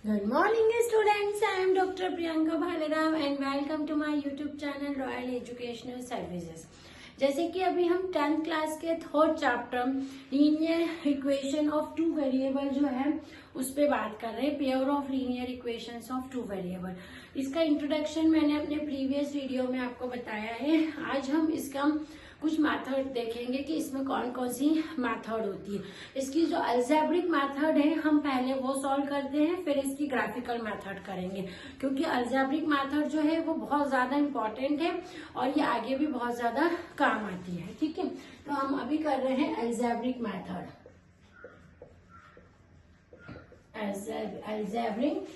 Good morning students, I am Dr. Priyanka Bhalarav and welcome to my YouTube channel Royal Educational Services। जैसे कि अभी हम 10th class के third chapter linear equation of two variable जो है उस पे बात कर रहे हैं, pair of linear equations of two variable. इसका इंट्रोडक्शन मैंने अपने प्रीवियस वीडियो में आपको बताया है। आज हम इसका कुछ मेथड देखेंगे कि इसमें कौन कौन सी मेथड होती है। इसकी जो अलजेब्रिक मेथड है हम पहले वो सॉल्व करते हैं, फिर इसकी ग्राफिकल मेथड करेंगे, क्योंकि अलजेब्रिक मेथड जो है वो बहुत ज्यादा इम्पोर्टेंट है और ये आगे भी बहुत ज्यादा काम आती है। ठीक है, तो हम अभी कर रहे हैं अलजेब्रिक मेथड। अलजेब्रिक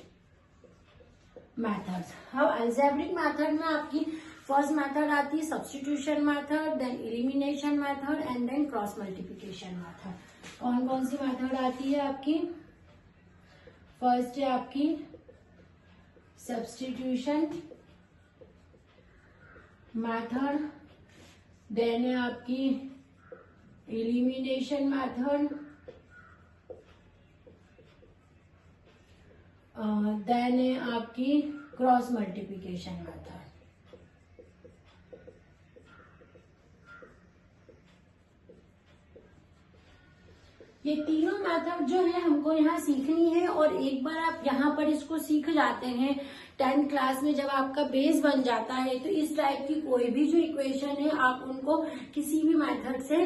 मेथड, अब अलजेब्रिक मेथड में आपकी फर्स्ट मेथड आती है substitution method, then elimination method and then cross multiplication method. कौन कौन सी मेथड आती है आपकी? फर्स्ट है आपकी सब्स्टिट्यूशन मेथड, देन है आपकी एलिमिनेशन मेथड, देन है आपकी क्रॉस मल्टीप्लिकेशन मेथड। ये तीनों मेथड जो है हमको यहाँ सीखनी है और एक बार आप यहाँ पर इसको सीख जाते हैं 10th क्लास में, जब आपका बेस बन जाता है तो इस टाइप की कोई भी जो इक्वेशन है आप उनको किसी भी मेथड से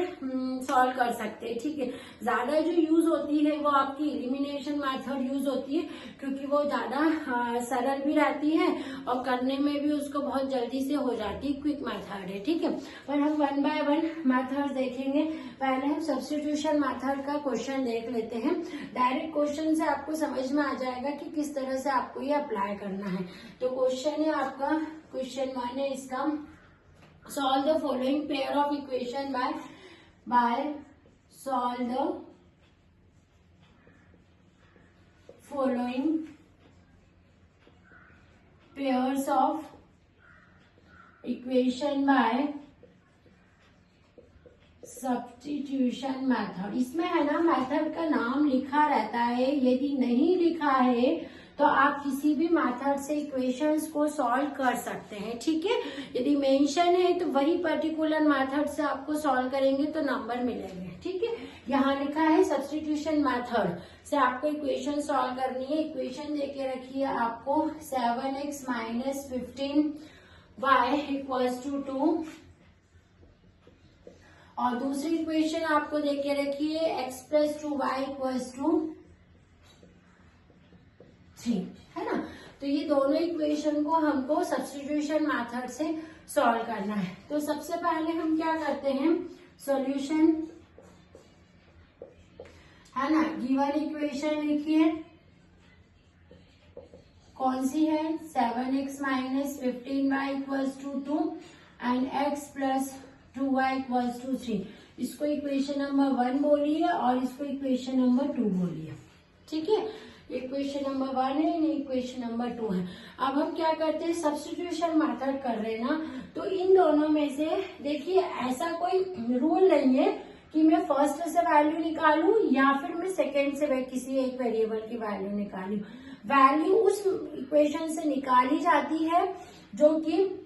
सॉल्व कर सकते हैं। ठीक है, ज्यादा जो यूज होती है वो आपकी एलिमिनेशन मेथड यूज होती है, क्योंकि वो ज्यादा सरल भी रहती है और करने में भी उसको बहुत जल्दी से हो जाती है, क्विक मेथड है। ठीक है, पर हम वन बाय वन मेथड देखेंगे। पहले हम सब्स्टिट्यूशन मेथड का क्वेश्चन देख लेते हैं। डायरेक्ट क्वेश्चन से आपको समझ में आ जाएगा कि किस तरह से आपको ये अप्लाई करना है। तो क्वेश्चन है आपका, क्वेश्चन 1 है इसका, solve the following pair of equation by solve the following pairs of equation by substitution method. इसमें है ना मेथड का नाम लिखा रहता है, यदि नहीं लिखा है तो आप किसी भी मेथड से इक्वेशंस को सॉल्व कर सकते हैं। ठीक है, यदि मेंशन है तो वही पर्टिकुलर मेथड से आपको सॉल्व करेंगे तो नंबर मिलेंगे। ठीक है, यहाँ लिखा है सब्स्टिट्यूशन मेथड से आपको इक्वेशन सॉल्व करनी है। इक्वेशन देके रखी है आपको 7x - 15y = 2 और दूसरी इक्वेशन आपको देके रखी है x + 2y = 3, है ना। तो ये दोनों इक्वेशन को हमको सब्स्टिट्यूशन मेथड से सॉल्व करना है। तो सबसे पहले हम क्या करते हैं, सॉल्यूशन है ना, गिवन इक्वेशन लिखिए। कौन सी है? 7x - 15y = 2 and x + 2y = 3। इसको इक्वेशन नंबर 1 बोलिए और इसको इक्वेशन नंबर 2 बोलिए। ठीक है, इक्वेशन नंबर 1 है, इक्वेशन नंबर 2 है। अब हम क्या करते हैं, सब्स्टिट्यूशन मेथड कर रहे हैं ना, तो इन दोनों में से देखिए ऐसा कोई रूल नहीं है कि मैं फर्स्ट से वैल्यू निकालूं या फिर मैं सेकेंड से किसी एक वेरिएबल की वैल्यू निकालूं। वैल्यू उस इक्वेशन से निकाली जाती है जो कि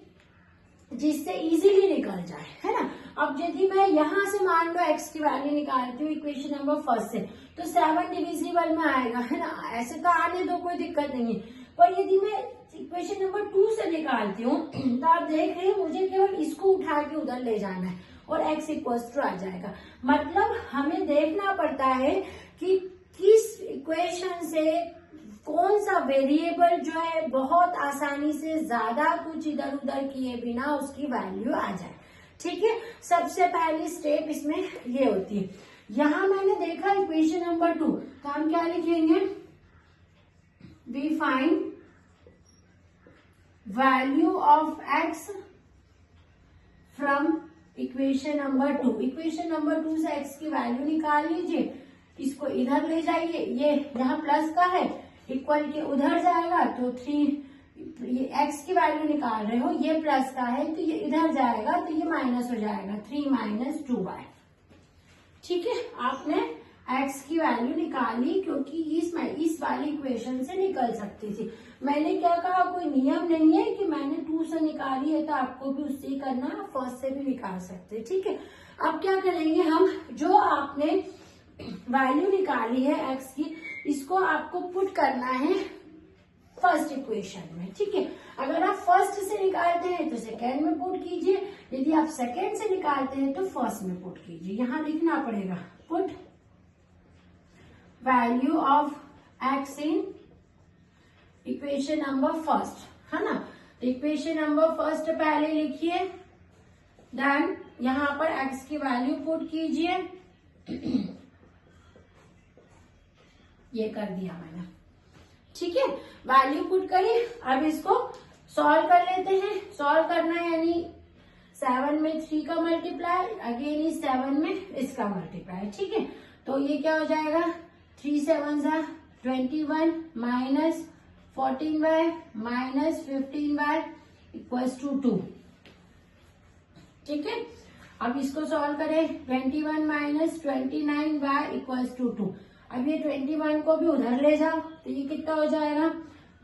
जिससे इजीली निकल जाए, है ना। अब यदि मैं यहाँ से मान लो x की वैल्यू निकालती हूँ इक्वेशन नंबर 1 से, तो 7 डिविजिबल में आएगा, है ना। ऐसे तो आने दो, कोई दिक्कत नहीं है। पर यदि मैं इक्वेशन नंबर 2 से निकालती हूँ तो आप देख रहे हैं मुझे केवल इसको उठा के उधर ले जाना है और x = आ जाएगा। मतलब हमें देखना पड़ता है कि किस इक्वेशन से कौन सा वेरिएबल जो है बहुत आसानी से ज्यादा कुछ इधर उधर किए बिना उसकी वैल्यू आ जाए। ठीक है, सबसे पहली स्टेप इसमें ये होती है। यहां मैंने देखा इक्वेशन नंबर 2, तो हम क्या लिखेंगे, we find value of x from equation number 2। Equation number 2 से x की वैल्यू निकाल लीजिए, इसको इधर ले जाइए, ये यहाँ प्लस का है, इक्वल के उधर जाएगा तो 3, ये x की वैल्यू निकाल रहे हो, ये प्लस का है तो ये इधर जाएगा तो ये माइनस हो जाएगा, 3 - 2y। ठीक है, आपने x की वैल्यू निकाली, क्योंकि इस वाली इक्वेशन से निकल सकती थी। मैंने क्या कहा, कोई नियम नहीं है कि मैंने 2 से निकाली है तो आपको भी उससे ही करना, फर्स्ट से भी निकाल सकते, ठीक है। अब क्या करेंगे हम, जो आपने वैल्यू निकाली है एक्स की, इसको आपको पुट करना है फर्स्ट इक्वेशन में, ठीक है। अगर आप फर्स्ट से निकालते हैं तो सेकेंड में पुट कीजिए, यदि आप सेकेंड से निकालते हैं तो फर्स्ट में पुट कीजिए। यहां लिखना पड़ेगा put value of x in equation number first, है ना। इक्वेशन नंबर फर्स्ट पहले लिखिए, देन यहां पर एक्स की वैल्यू पुट कीजिए। ये कर दिया मैंने, ठीक है। वैल्यू पुट करी, अब इसको सॉल्व कर लेते हैं। सॉल्व करना है यानी 7 में 3 का मल्टीप्लाई, अगेन इस 7 में इसका मल्टीप्लाई, ठीक है। तो ये क्या हो जाएगा, 3 7 21 minus 14y minus 15y equals to 2, ठीक है। अब इसको सॉल्व करें, 21 माइनस 29y इक्वल्स टू 2। अब ये 21 को भी उधर ले जाओ तो ये कितना हो जाएगा,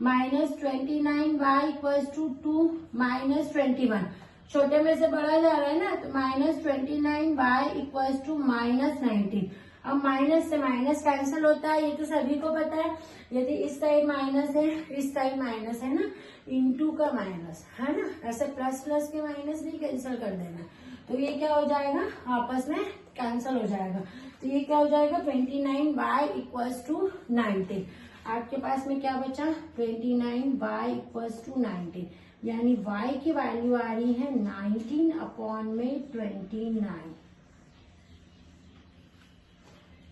minus 29y equals to 2 minus 21, छोटे में से बड़ा जा रहा है ना, तो minus 29y equals to minus 19। अब माइनस से माइनस कैंसिल होता है, ये तो सभी को पता है। यदि इस साइड माइनस है, इस साइड माइनस है ना, इनटू का माइनस है ना, ऐसे प्लस प्लस के माइनस नहीं, कैंसिल कर देना। तो ये क्या हो जाएगा, आपस में कैंसिल हो जाएगा। तो ये क्या हो जाएगा, 29y इक्वल्स टू 19। आपके पास में क्या बचा, 29y इक्वल्स टू 19, यानी y की वैल्यू आ रही है 19 अपॉन में 29,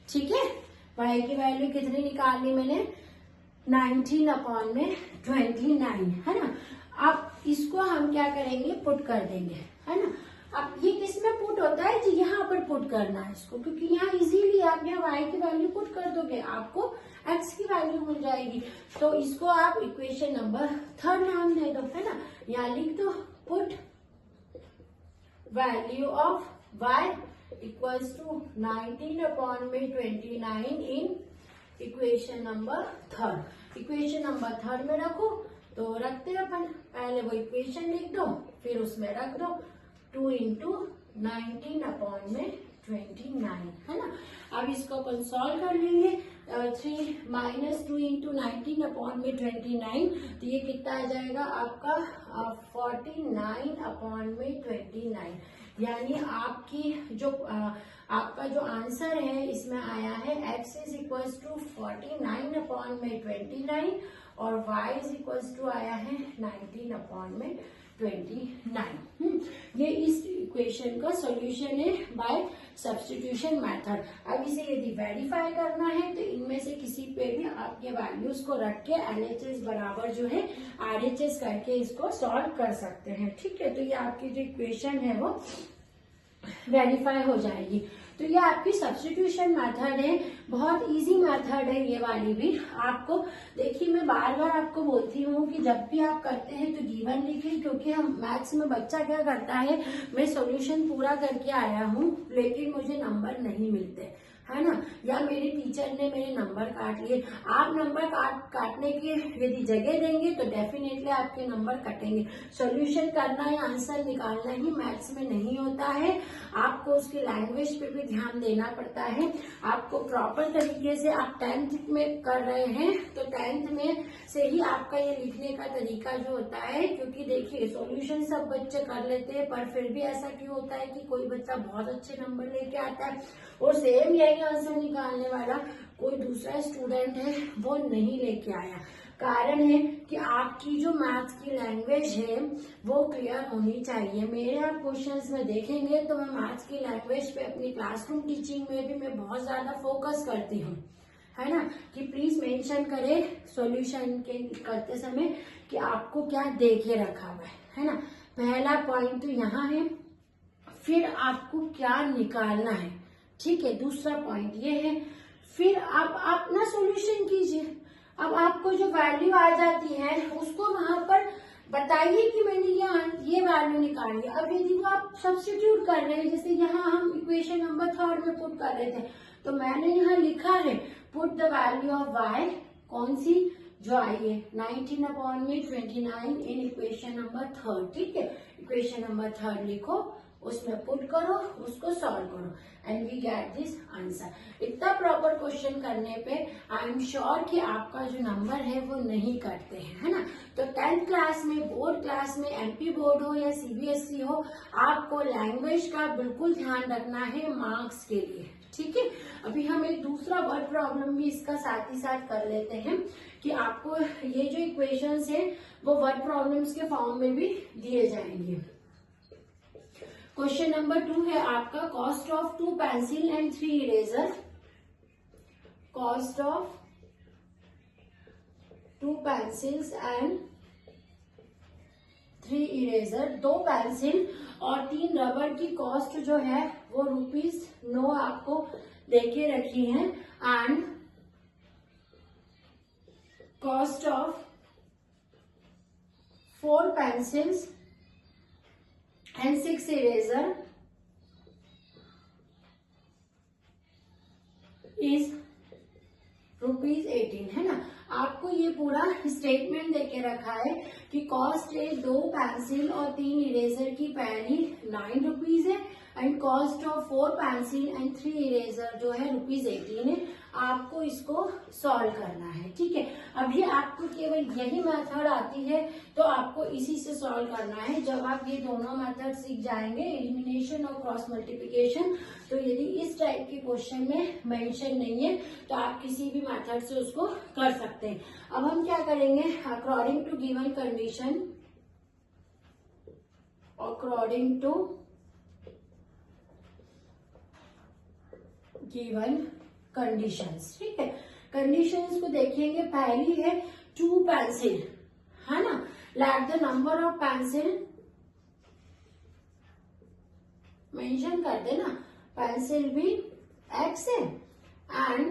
ठीक है। y की वैल्यू कितनी निकाल ली मैंने, 19 अपॉन में 29, है ना। अब इसको हम क्या करेंगे, पुट कर देंगे, है ना। अब ये किस में पुट होता है, जी यहाँ पर पुट करना है इसको, क्योंकि यहाँ इजीली आप यहाँ y की वैल्यू पुट कर दोगे, आपको x की वैल्यू मिल जाएगी। तो इसको आप इक्वेशन नंबर 3 नाम दे दो, है ना। यहाँ लिख दो put value of y equals to 19 upon में 29 in equation number 3। Equation number 3 में रखो, तो रखते हैं अपन, पहले वो इक्वेशन लिख दो, फिर उसमें रख दो 2 इंटू 19 अपॉन में 29, है ना। अब इसको अपन सॉल्व कर लेंगे, 3 माइनस 2 इंटू 19 अपॉन में 29, तो ये कितना आ जाएगा आपका 49 अपॉन में 29, यानी आपका जो आंसर है इसमें आया है x is equals to 49 upon में 29 और y इज इक्वल्स टू आया है 19 अपॉन में 29। ये इस इक्वेशन का सॉल्यूशन है बाय सब्स्टिट्यूशन मेथड। अब इसे यदि वेरीफाई करना है तो इनमें से किसी पे भी आपके वैल्यूज को रख के LHS बराबर जो है RHS करके इसको सॉल्व कर सकते हैं, ठीक है। तो ये आपकी जो इक्वेशन है वो वेरीफाई हो जाएगी। तो ये आपकी सब्स्टिट्यूशन मेथड है, बहुत इजी मेथड है ये वाली भी। आपको देखिए, मैं बार बार आपको बोलती हूँ कि जब भी आप करते हैं तो गिवन लिखिए, क्योंकि हम मैथ्स में बच्चा क्या करता है, मैं सॉल्यूशन पूरा करके आया हूँ लेकिन मुझे नंबर नहीं मिलते, है ना, या मेरे टीचर ने मेरे नंबर काट लिए। आप नंबर काटने की यदि जगह देंगे तो डेफिनेटली आपके नंबर कटेंगे। सॉल्यूशन करना या आंसर निकालना ही मैथ्स में नहीं होता है, आपको उसकी लैंग्वेज पे भी ध्यान देना पड़ता है। आपको प्रॉपर तरीके से, आप 10th में कर रहे हैं तो 10th में से ही आपका ये लिखने का तरीका जो होता है, क्योंकि देखिए सॉल्यूशन सब बच्चे कर लेते हैं, पर फिर भी ऐसा क्यों होता है कि कोई बच्चा बहुत अच्छे नंबर लेके आता है और सेम यही आंसर निकालने वाला कोई दूसरा स्टूडेंट है वो नहीं लेके आया। कारण है कि आपकी जो मैथ्स की लैंग्वेज है वो क्लियर होनी चाहिए। मेरे आप क्वेश्चंस में देखेंगे तो मैं मैथ्स की लैंग्वेज पे अपनी क्लासरूम टीचिंग में भी मैं बहुत ज्यादा फोकस करती हूँ, है ना, कि प्लीज मेंशन करें सॉल्यूशन के करते समय कि आपको क्या दे के रखा हुआ है ना। पहला पॉइंट तो यहाँ है, फिर आपको क्या निकालना है, ठीक है। दूसरा पॉइंट ये है, फिर आप ना सॉल्यूशन कीजिए। अब आपको जो वैल्यू आ जाती है उसको वहां पर बताइए कि मैंने ये वैल्यू निकाली। अब यदि वो आप सब्स्टिट्यूट कर रहे हैं, जैसे यहाँ हम इक्वेशन नंबर 3 में पुट कर रहे थे, तो मैंने यहाँ लिखा है put the value of y कौन सी, जो आई है 19/29 इन इक्वेशन नंबर 3, ठीक है। इक्वेशन नंबर 3 लिखो, उसमें पुट करो, उसको सॉल्व करो and we get this answer. इतना प्रॉपर क्वेश्चन करने पे आई एम श्योर कि आपका जो नंबर है वो नहीं कटते हैं, है ना। तो 10th क्लास में, बोर्ड क्लास में, एमपी बोर्ड हो या सीबीएसई हो, आपको लैंग्वेज का बिल्कुल ध्यान रखना है मार्क्स के लिए, ठीक है। अभी हम एक दूसरा वर्ड प्रॉब्लम भी इसका साथ ही साथ कर लेते हैं कि आपको ये जो इक्वेशंस है वो वर्ड प्रॉब्लम्स के फॉर्म में भी दिए जाएंगे। क्वेश्चन नंबर 2 है आपका, cost of 2 pencil and 3 eraser. Cost of 2 pencils and 3 eraser, 2 pencil और 3 रबर की कॉस्ट जो है वो ₹9 आपको देके रखी है and cost of 4 pencils and 6 eraser is ₹18, है ना। आपको ये पूरा स्टेटमेंट देके रखा है कि कॉस्ट है 2 पेंसिल और 3 इरेजर की पहली ₹9 है and cost of 4 pencil and 3 eraser जो है ₹18 है। आपको इसको सॉल्व करना है, ठीक है। अभी आपको केवल यही मेथड आती है तो आपको इसी से सॉल्व करना है। जब आप ये दोनों मेथड सीख जाएंगे, एलिमिनेशन और क्रॉस मल्टीप्लिकेशन, तो यदि इस टाइप के क्वेश्चन में मेंशन नहीं है तो आप किसी भी मेथड से उसको कर सकते हैं। अब हम क्या करेंगे, according to given condition, according to given conditions, ठीक है। कंडीशंस को देखेंगे, पहली है 2 पेंसिल, है ना। Let the number of pencil, mention कर देना, पेंसिल भी x है एंड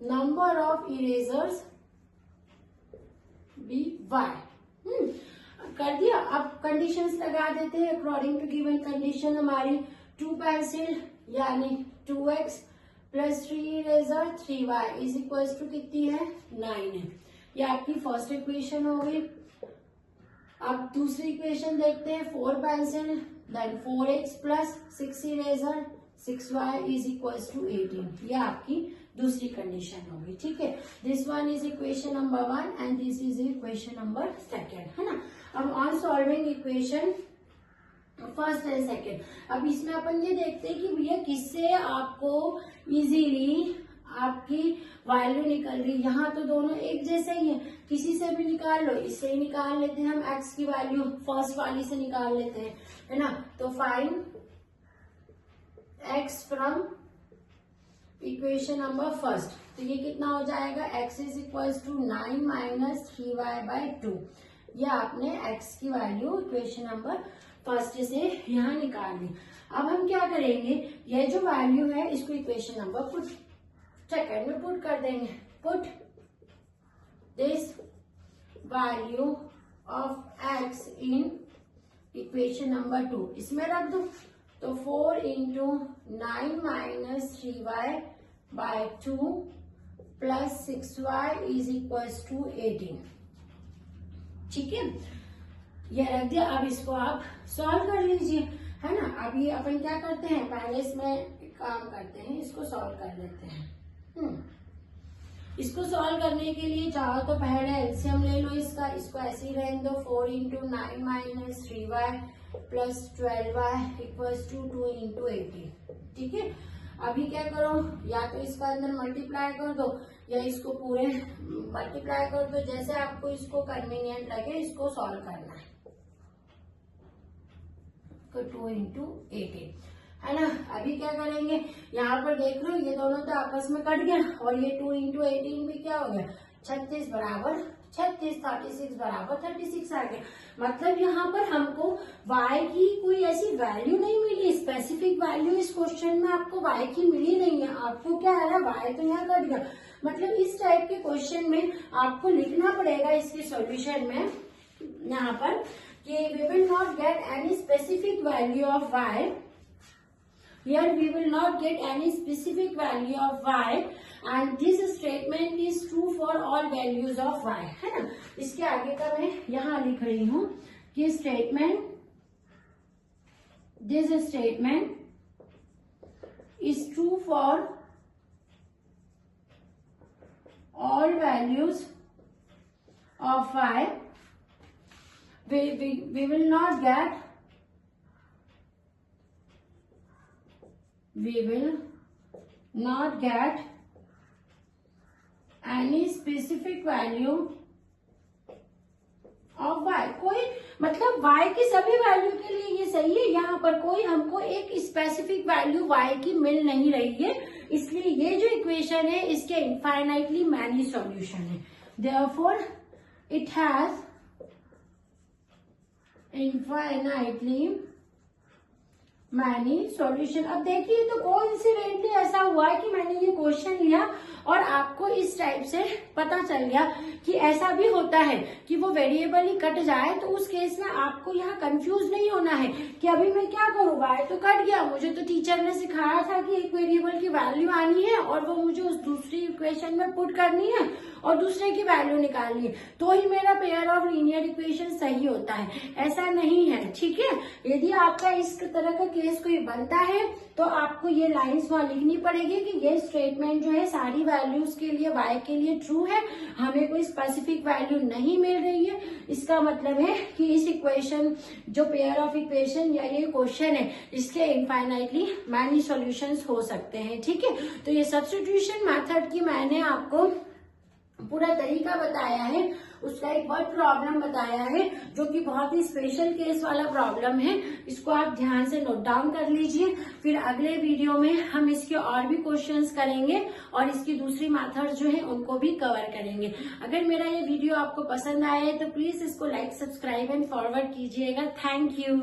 नंबर ऑफ इरेजर्स भी y। कर दिया। अब कंडीशंस लगा देते हैं अकॉर्डिंग टू गिवन कंडीशन। हमारी 2 पेंसिल यानी 2x plus 3 eraser 3y is equal to कितनी है, 9 है। ये आपकी फर्स्ट इक्वेशन हो गई। अब दूसरी इक्वेशन देखते हैं, 4 pencil then 4x plus 6 eraser 6y is equal to 18। ये आपकी दूसरी कंडीशन होगी, ठीक है। This one is equation number 1 and this is equation number 2, है ना। अब on solving equation first and second, अब इसमें अपन ये देखते हैं कि भैया किससे आपको इजीली आपकी वैल्यू निकल रही। यहाँ तो दोनों एक जैसे ही है, किसी से भी निकाल लो, इससे ही निकाल लेते हैं हम x की वैल्यू, फर्स्ट वाली से निकाल लेते हैं, है ना। तो find x from equation number first, तो ये कितना हो जाएगा, x is equal to 9 minus 3y/2। ये आपने x की वैल्यू इक्वेशन नंबर फर्स्ट से यहाँ निकाल ली। अब हम क्या करेंगे, ये जो वैल्यू है इसको इक्वेशन नंबर पुट सेकेंड में पुट कर देंगे। Put this value of x in equation number 2, इसमें रख दो। तो 4 into 9 minus 3y/2 plus 6y is equal to 18, ठीक है। ये रख दिया। अब इसको आप सॉल्व कर लीजिए, है ना। अब ये अपन क्या करते हैं, पहले इसमें काम करते हैं, इसको सॉल्व कर लेते हैं। इसको सॉल्व करने के लिए चाहो तो पहले एलसीएम ले लो इसका, इसको ऐसे ही रहने दो। 4 into 9 minus 3y plus 12y equal to 2 into 18, ठीक है। अभी क्या करो, या तो इसका अंदर मल्टीप्लाई कर दो या इसको पूरे मल्टीप्लाई कर दो, जैसे आपको इसको कन्वीनियंट लगे इसको सॉल्व करना है। तो 2 इंटू 18, है ना। अभी क्या करेंगे, यहाँ पर देख लो ये दोनों तो आपस में कट गया और ये 2 इंटू 18 भी क्या हो गया, 36 बराबर 36, 36 बराबर 36 आ गया। मतलब यहाँ पर हमको y की कोई ऐसी वैल्यू नहीं मिली, स्पेसिफिक वैल्यू इस क्वेश्चन में आपको y की मिली नहीं है। आपको क्या आ रहा, y तो यहाँ कट गया। मतलब इस टाइप के क्वेश्चन में आपको लिखना पड़ेगा इसके सॉल्यूशन में यहाँ पर कि we will not get any specific value of y. Here we will not get any specific value of y and this statement is values of y, है ना। इसके आगे का मैं यहां लिख रही हूं कि statement, this statement is true for all values of y. We will not get any specific value of y। कोई मतलब y की सभी वैल्यू के लिए ये सही है, यहाँ पर कोई हमको एक स्पेसिफिक वैल्यू y की मिल नहीं रही है, इसलिए ये जो इक्वेशन है इसके इनफाइनाइटली मैनी सॉल्यूशन है। Therefore it has infinitely many solution. अब देखिए तो कोइंसिडेंटली ऐसा हुआ है कि मैंने ये क्वेश्चन लिया और आपको इस टाइप से पता चल गया कि ऐसा भी होता है कि वो वेरिएबल ही कट जाए, तो उस केस में आपको यहाँ कंफ्यूज नहीं होना है कि अभी मैं क्या करूँ, y तो कट गया, मुझे तो टीचर ने सिखाया था कि एक वेरिएबल की वैल्यू आनी है और वो मुझे उस दूसरी इक्वेशन में पुट करनी है और दूसरे की वैल्यू निकालनी है, तो ही मेरा पेयर ऑफ लीनियर इक्वेशन सही होता है। ऐसा नहीं है, ठीक है। यदि आपका इस तरह का केस कोई बनता है तो आपको ये लाइंस वहां लिखनी पड़ेगी कि ये स्टेटमेंट जो है सारी वैल्यूज के लिए y के लिए ट्रू है, हमें कोई स्पेसिफिक वैल्यू नहीं मिल रही है। इसका मतलब है कि इस इक्वेशन जो पेयर ऑफ इक्वेशन या ये क्वेश्चन है इसके इनफाइनाइटली मैनी सॉल्यूशंस हो सकते हैं, ठीक है। तो ये सब्स्टिट्यूशन मेथड की मैंने आपको पूरा तरीका बताया है, उसका एक वर्ड प्रॉब्लम बताया है जो कि बहुत ही स्पेशल केस वाला प्रॉब्लम है। इसको आप ध्यान से नोट डाउन कर लीजिए, फिर अगले वीडियो में हम इसके और भी क्वेश्चंस करेंगे और इसकी दूसरी मेथड जो है उनको भी कवर करेंगे। अगर मेरा ये वीडियो आपको पसंद आया है तो प्लीज इसको लाइक, सब्सक्राइब एंड फॉरवर्ड कीजिएगा। Thank you.